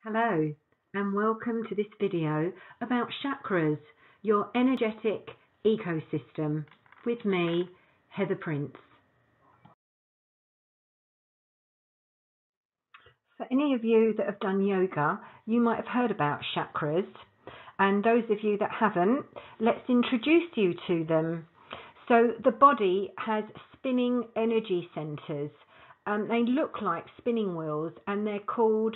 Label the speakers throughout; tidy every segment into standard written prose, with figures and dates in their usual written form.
Speaker 1: Hello and welcome to this video about chakras, your energetic ecosystem, with me, Heather Prince. For any of you that have done yoga, you might have heard about chakras, and those of you that haven't, let's introduce you to them. So the body has spinning energy centers, and they look like spinning wheels, and they're called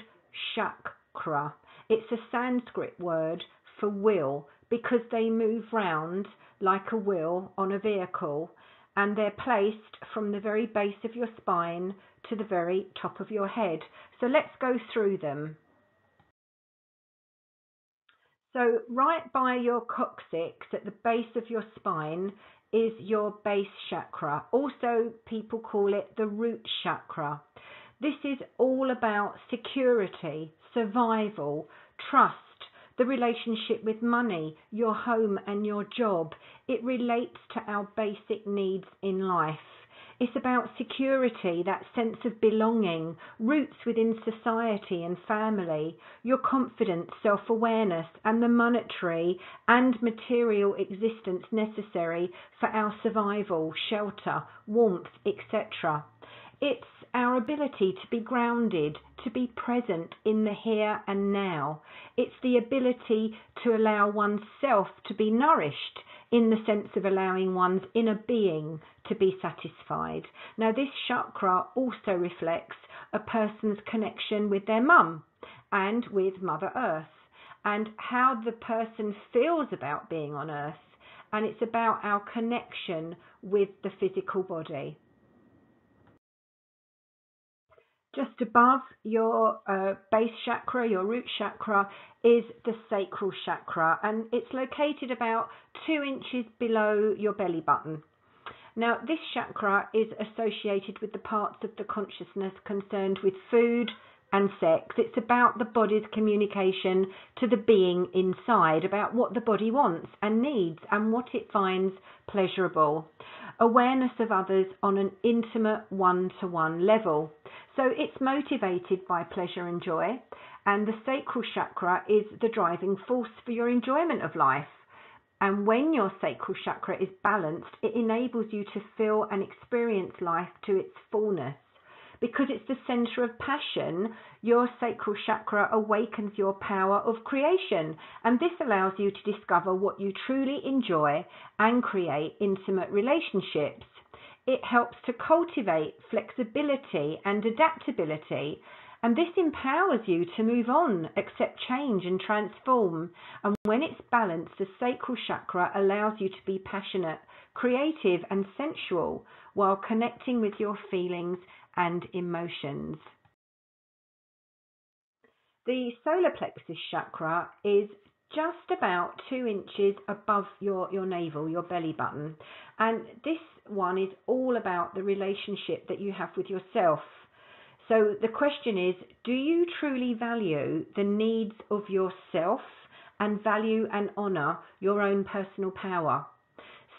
Speaker 1: chakra. It's a Sanskrit word for wheel because they move round like a wheel on a vehicle, and they're placed from the very base of your spine to the very top of your head. So let's go through them. So right by your coccyx at the base of your spine is your base chakra. Also, people call it the root chakra. This is all about security, survival, trust, the relationship with money, your home and your job. It relates to our basic needs in life. It's about security, that sense of belonging, roots within society and family, your confidence, self-awareness, and the monetary and material existence necessary for our survival, shelter, warmth, etc. It's our ability to be grounded, to be present in the here and now. It's the ability to allow oneself to be nourished, in the sense of allowing one's inner being to be satisfied. Now, this chakra also reflects a person's connection with their mum and with Mother Earth, and how the person feels about being on Earth, and it's about our connection with the physical body. Just above your base chakra, your root chakra, is the sacral chakra, and it's located about 2 inches below your belly button. Now, this chakra is associated with the parts of the consciousness concerned with food and sex. It's about the body's communication to the being inside, about what the body wants and needs and what it finds pleasurable. Awareness of others on an intimate one-to-one level. So it's motivated by pleasure and joy, and the sacral chakra is the driving force for your enjoyment of life. And when your sacral chakra is balanced, it enables you to feel and experience life to its fullness. Because it's the center of passion, your sacral chakra awakens your power of creation, and this allows you to discover what you truly enjoy and create intimate relationships. It helps to cultivate flexibility and adaptability, and this empowers you to move on, accept change and transform. And when it's balanced, the sacral chakra allows you to be passionate, creative and sensual while connecting with your feelings and emotions. The solar plexus chakra is just about 2 inches above your navel, your belly button. And this one is all about the relationship that you have with yourself. So the question is, do you truly value the needs of yourself and value and honor your own personal power?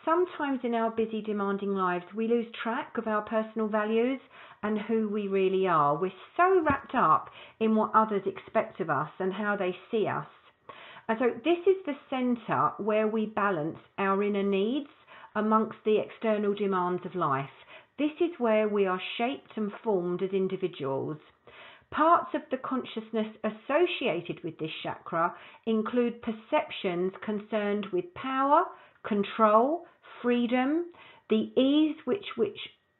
Speaker 1: Sometimes in our busy, demanding lives, we lose track of our personal values and who we really are. We're so wrapped up in what others expect of us and how they see us. And so this is the center where we balance our inner needs amongst the external demands of life. This is where we are shaped and formed as individuals. Parts of the consciousness associated with this chakra include perceptions concerned with power, control, freedom, the ease which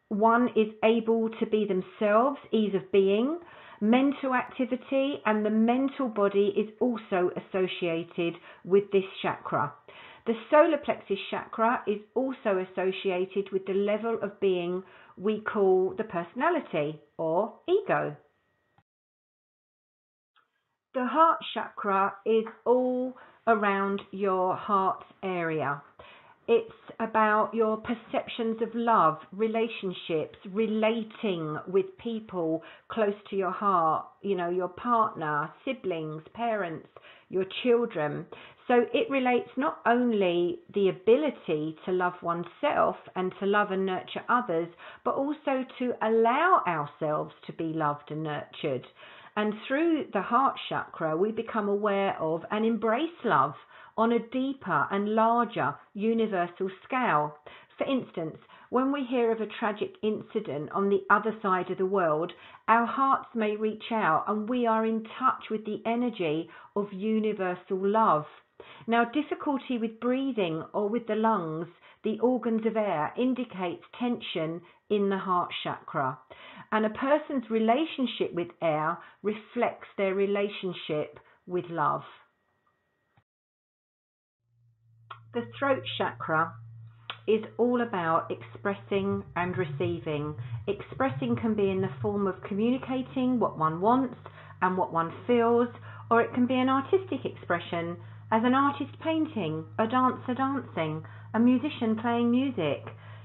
Speaker 1: one is able to be themselves, ease of being, mental activity, and the mental body is also associated with this chakra. The solar plexus chakra is also associated with the level of being we call the personality or ego. The heart chakra is all around your heart area. It's about your perceptions of love, relationships, relating with people close to your heart, your partner, siblings, parents, your children. So it relates not only the ability to love oneself and to love and nurture others, but also to allow ourselves to be loved and nurtured. And through the heart chakra, we become aware of and embrace love on a deeper and larger universal scale. For instance, when we hear of a tragic incident on the other side of the world, our hearts may reach out and we are in touch with the energy of universal love. Now, difficulty with breathing or with the lungs, the organs of air, indicates tension in the heart chakra. And a person's relationship with air reflects their relationship with love. The throat chakra is all about expressing and receiving. Expressing can be in the form of communicating what one wants and what one feels, or it can be an artistic expression, as an artist painting, a dancer dancing, a musician playing music,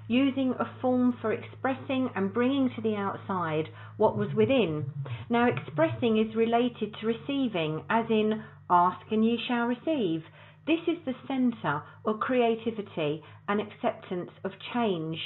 Speaker 1: using a form for expressing and bringing to the outside what was within. Now, expressing is related to receiving, as in ask and ye shall receive. This is the centre of creativity and acceptance of change.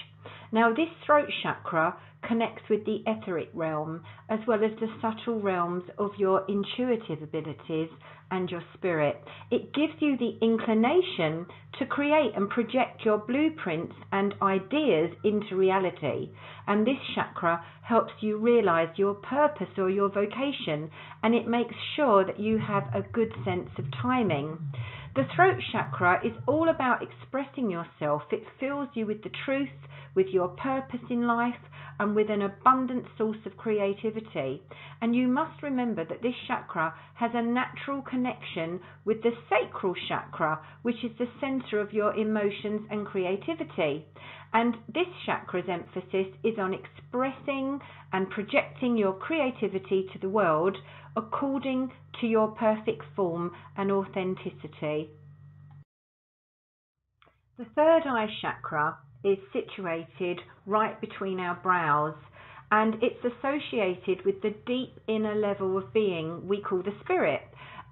Speaker 1: Now, this throat chakra connects with the etheric realm, as well as the subtle realms of your intuitive abilities and your spirit. It gives you the inclination to create and project your blueprints and ideas into reality. And this chakra helps you realize your purpose or your vocation, and it makes sure that you have a good sense of timing. The throat chakra is all about expressing yourself. It fills you with the truth, with your purpose in life, and with an abundant source of creativity. And you must remember that this chakra has a natural connection with the sacral chakra, which is the center of your emotions and creativity. And this chakra's emphasis is on expressing and projecting your creativity to the world according to your perfect form and authenticity. The third eye chakra is situated right between our brows, and it's associated with the deep inner level of being we call the spirit,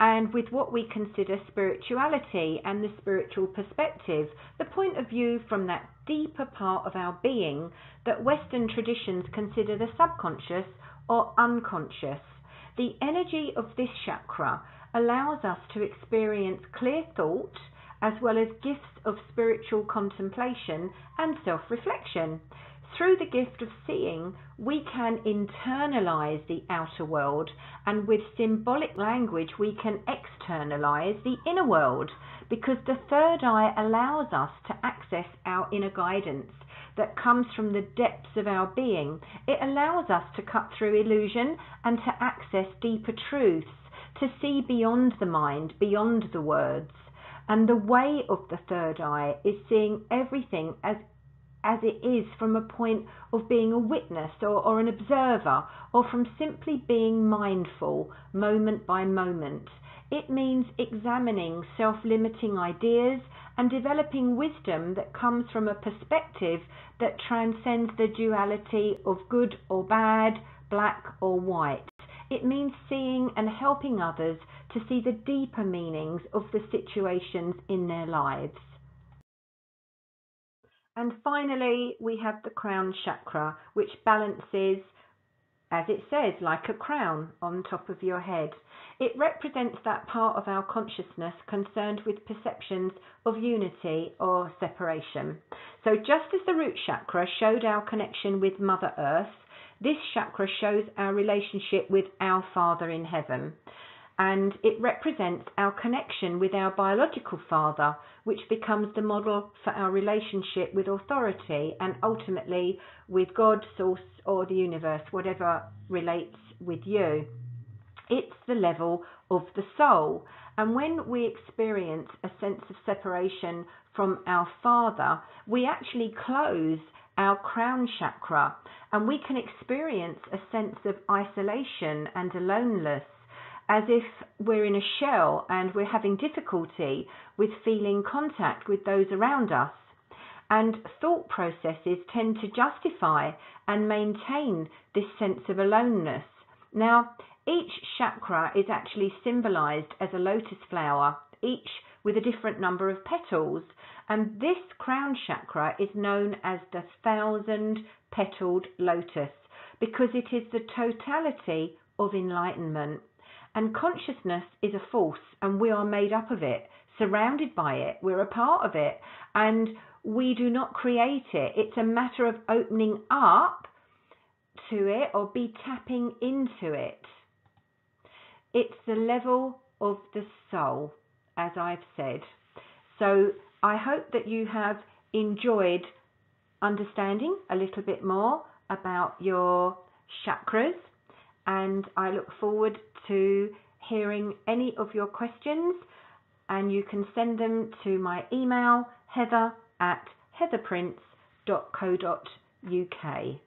Speaker 1: and with what we consider spirituality and the spiritual perspective, the point of view from that deeper part of our being that Western traditions consider the subconscious or unconscious. The energy of this chakra allows us to experience clear thought, as well as gifts of spiritual contemplation and self-reflection. Through the gift of seeing, we can internalize the outer world, and with symbolic language we can externalize the inner world, because the third eye allows us to access our inner guidance that comes from the depths of our being. It allows us to cut through illusion and to access deeper truths, to see beyond the mind, beyond the words. And the way of the third eye is seeing everything as it is, from a point of being a witness or an observer, or from simply being mindful moment by moment. It means examining self-limiting ideas and developing wisdom that comes from a perspective that transcends the duality of good or bad, black or white. It means seeing and helping others to see the deeper meanings of the situations in their lives. And finally, we have the crown chakra, which balances, as it says, like a crown on top of your head. It represents that part of our consciousness concerned with perceptions of unity or separation. So just as the root chakra showed our connection with Mother Earth, this chakra shows our relationship with our Father in heaven. And it represents our connection with our biological father, which becomes the model for our relationship with authority and ultimately with God, source, or the universe, whatever relates with you. It's the level of the soul. And when we experience a sense of separation from our father, we actually close our crown chakra, and we can experience a sense of isolation and aloneness, as if we're in a shell and we're having difficulty with feeling contact with those around us. And thought processes tend to justify and maintain this sense of aloneness. Now, each chakra is actually symbolized as a lotus flower, each with a different number of petals. And this crown chakra is known as the 1,000-petaled lotus, because it is the totality of enlightenment. And consciousness is a force, and we are made up of it, surrounded by it. We're a part of it, and we do not create it. It's a matter of opening up to it or be tapping into it. It's the level of the soul, as I've said. So I hope that you have enjoyed understanding a little bit more about your chakras, and I look forward to hearing any of your questions, and you can send them to my email heather@heatherprince.co.uk.